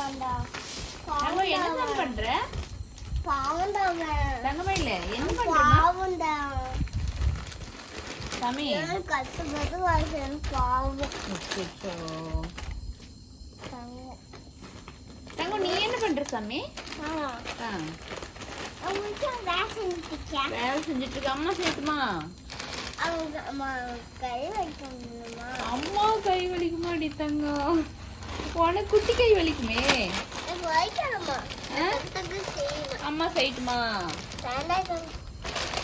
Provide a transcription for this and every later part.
தங்கம் என்ன பண்ற? தங்கமே இல்ல என்ன பண்ற? சாமி கத்துறது வாழ்க்கை பாவம். தங்கம் நீ என்ன பண்ற சாமி? வேலை செஞ்சுட்டு இருக்க. அம்மா சேர்த்துமா? அம்மா கை வலிக்குமாடி தங்கம்? உனக்கு குட்டி கை வலிக்குமே. அம்மா செய்யட்டுமா?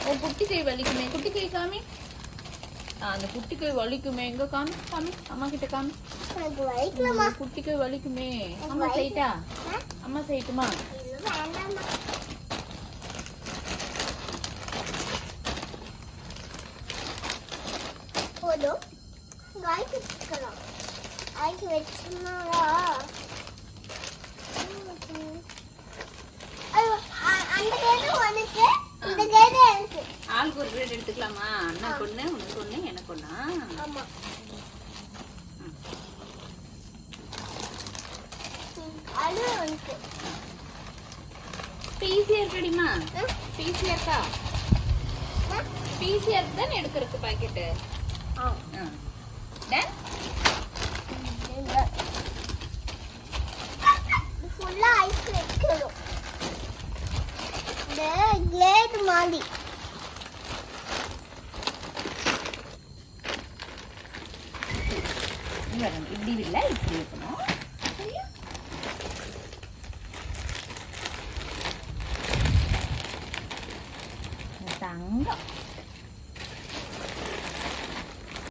உன் குட்டி கை வலிக்குமே. குட்டி கை காமி. அந்த குட்டி கை வலிக்குமே. எங்க காமி காமி அம்மா கிட்ட காமி. குட்டி கை வலிக்குமே. அம்மா செய்யட்டா? அம்மா செய்யட்டுமா? போதும். காய்க்கு வச்சுக்கலாம். காய்க்கு வச்சுனாரா அந்த கேடு உனக்கு, இந்த கேடு எனக்கு. ஆளுக்கு ஒரு கிரேட் எடுத்துக்கலாமா? அண்ணா கொண்ணு, உனக்கு ஒண்ணு, எனக்கு ஒண்ணா? ஆமா. அது உனக்கு. பிசிஆர் ரெடிமா? பிசிஆர்க்கா? பிசிஆர் தான் எடுக்கிறதுக்கு பாக்கெட்டு. ஃபுல்லா ஐஸ் வைக்கணும். இந்த கிளேட் மாதிரி இப்படி இல்ல, இப்படி இருக்கணும்.